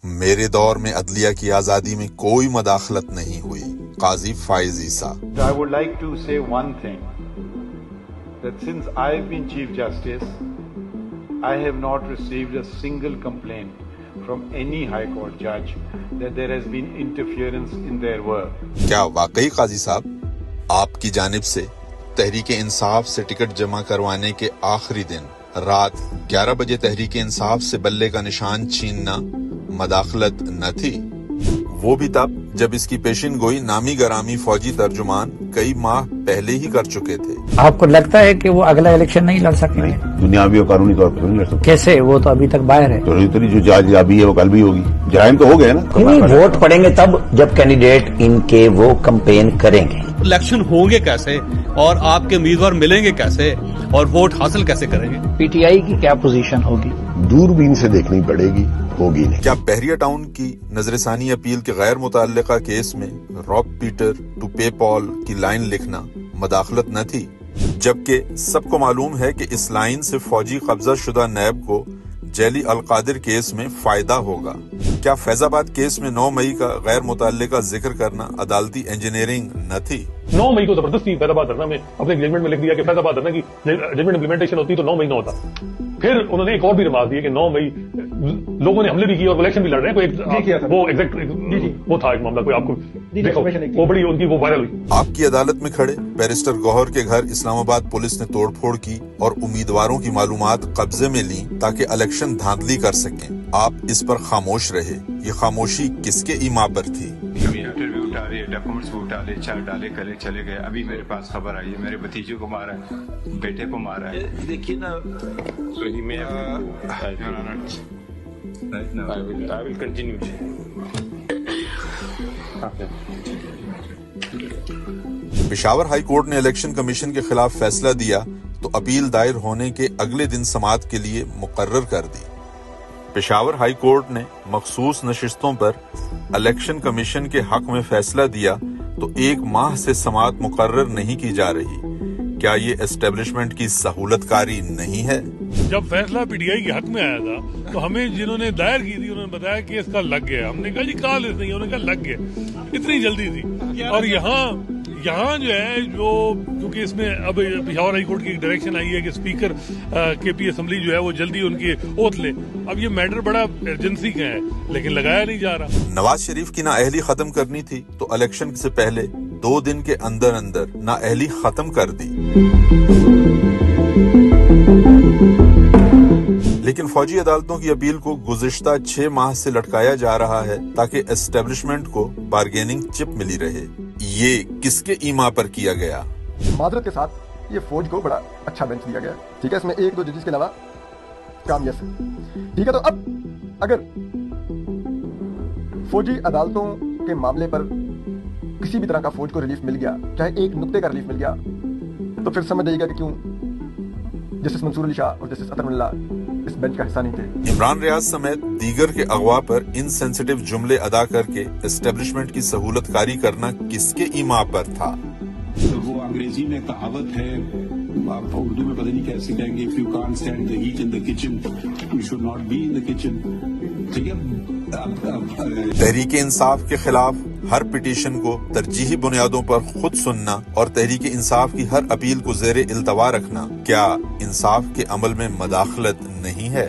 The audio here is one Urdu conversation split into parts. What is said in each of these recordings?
میرے دور میں عدلیہ کی آزادی میں کوئی مداخلت نہیں ہوئی. قاضی فائز عیسیٰ. I would like to say one thing, that since I've been Chief Justice, I have not received a single complaint from any High Court judge that there has been interference in their work. کیا واقعی قاضی صاحب آپ کی جانب سے تحریک انصاف سے ٹکٹ جمع کروانے کے آخری دن رات 11 بجے تحریک انصاف سے بلے کا نشان چھیننا مداخلت نہ تھی؟ وہ بھی تب جب اس کی پیشن گوئی نامی گرامی فوجی ترجمان کئی ماہ پہلے ہی کر چکے تھے. آپ کو لگتا ہے کہ وہ اگلا الیکشن نہیں لڑ سکیں گے؟ دنیاوی اور قانونی طور پر نہیں لڑ سکتے. کیسے؟ وہ تو ابھی تک باہر ہے. تو جو جج ابھی ہے وہ کل بھی ہوگی. جرائم تو ہو گئے نا. ووٹ پڑیں گے تب جب کینڈیڈیٹ ان کے وہ کمپین کریں گے. الیکشن ہوں گے کیسے اور آپ کے امیدوار ملیں گے کیسے اور ووٹ حاصل کیسے کریں گے؟ پی ٹی آئی کی کیا پوزیشن ہوگی؟ دوربین سے دیکھنی پڑے گی، ہوگی نہیں. کیا بحریہ ٹاؤن کی نظر ثانی اپیل کے غیر متعلقہ کیس میں راب پیٹر ٹو پے پال کی لائن لکھنا مداخلت نہ تھی؟ جبکہ سب کو معلوم ہے کہ اس لائن سے فوجی قبضہ شدہ نیب کو جیلی القادر کیس میں فائدہ ہوگا. کیا فیض آباد کیس میں 9 مئی کا غیر متعلقہ ذکر کرنا عدالتی انجینئرنگ نہ تھی؟ 9 مئی کو زبردستی فیض آباد دھرنا میں اپنے ججمنٹ میں لکھ دیا کہ فیض آباد دھرنا کی ججمنٹ امپلیمنٹیشن ہوتی تو 9 مئی نہ ہوتا. پھر انہوں نے ایک اور بھی ریمارک دی کہ 9 مئی لوگوں نے حملے بھی کیے اور الیکشن بھی لڑ رہے ہیں. وہ ایگزیکٹ وہ تھا ایک معاملہ، کوئی آپ کو دیکھو وہ بڑی ان کی وہ وائرل ہوئی. آپ کی عدالت میں کھڑے بیرسٹر گوہر کے گھر اسلام آباد پولیس نے توڑ پھوڑ کی اور امیدواروں کی معلومات قبضے میں لیں تاکہ الیکشن دھاندلی کر سکیں. آپ اس پر خاموش رہے. یہ خاموشی کس کے ایما پر تھی؟ انٹرویو اٹھا رہے، ڈاکومنٹس کو اٹھا لے، چار ڈالے کرے چلے گئے. ابھی میرے پاس خبر آئی ہے میرے بھتیجے کو مارا ہے، بیٹے کو مارا ہے. دیکھیے نا پشاور ہائی کورٹ نے الیکشن کمیشن کے خلاف فیصلہ دیا تو اپیل دائر ہونے کے اگلے دن سماعت کے لیے مقرر کر دی. پشاور ہائی کورٹ نے مخصوص نشستوں پر الیکشن کمیشن کے حق میں فیصلہ دیا تو 1 ماہ سے سماعت مقرر نہیں کی جا رہی. کیا یہ اسٹیبلشمنٹ کی سہولت کاری نہیں ہے؟ جب فیصلہ پی ٹی آئی کے حق میں آیا تھا تو ہمیں جنہوں نے دائر کی تھی انہوں نے بتایا کہ اس کا لگ گیا. ہم نے کہا جی کہاں نہیں ہے، انہوں نے کہا لگ گیا. اتنی جلدی تھی. اور یہاں جو ہے کیونکہ اس میں اب پشاور ہائی کورٹ کی ڈائریکشن آئی ہے کہ اسپیکر کے پی اسمبلی جو ہے وہ جلدی ان کی اوتھ لے. اب یہ میٹر بڑا ایمرجنسی کا ہے لیکن لگایا نہیں جا رہا. نواز شریف کی نااہلی ختم کرنی تھی تو الیکشن سے پہلے 2 دن کے اندر نااہلی ختم کر دی. لیکن فوجی عدالتوں کی اپیل کو گزشتہ 6 ماہ سے لٹکایا جا رہا ہے تاکہ اسٹیبلشمنٹ کو بارگیننگ چپ ملی رہے. یہ کس کے ایما پر کیا گیا؟ معذرت کے ساتھ یہ فوج کو بڑا اچھا بینچ دیا گیا. ٹھیک ہے، اس میں 1-2 ججز کے علاوہ کام یس ہے. ٹھیک ہے، تو اب اگر فوجی عدالتوں کے معاملے پر کسی بھی طرح کا فوج کو ریلیف مل گیا، چاہے 1 نقطے کا ریلیف مل گیا، تو پھر سمجھ جائیے گا کہ کیوں جسٹس منصور علی شاہ اور جسٹس اطہر اللہ اس بینچ کا حصہ نہیں تھے. عمران ریاض سمیت دیگر کے اغوا پر انسینسٹیو جملے ادا کر کے اسٹیبلشمنٹ کی سہولت کاری کرنا کس کے ایما پر تھا؟ وہ انگریزی میں کہاوت ہے، آپ اردو میں پتہ نہیں کیسے کہیں گے، if you can't stand the heat in the kitchen, you should not be in the kitchen. ٹھیک ہے، تحریک انصاف کے خلاف ہر پٹیشن کو ترجیحی بنیادوں پر خود سننا اور تحریک انصاف کی ہر اپیل کو زیر التوا رکھنا کیا انصاف کے عمل میں مداخلت نہیں ہے؟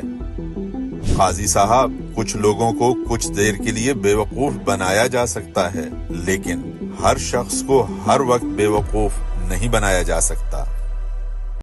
قاضی صاحب، کچھ لوگوں کو کچھ دیر کے لیے بے وقوف بنایا جا سکتا ہے لیکن ہر شخص کو ہر وقت بے وقوف نہیں بنایا جا سکتا.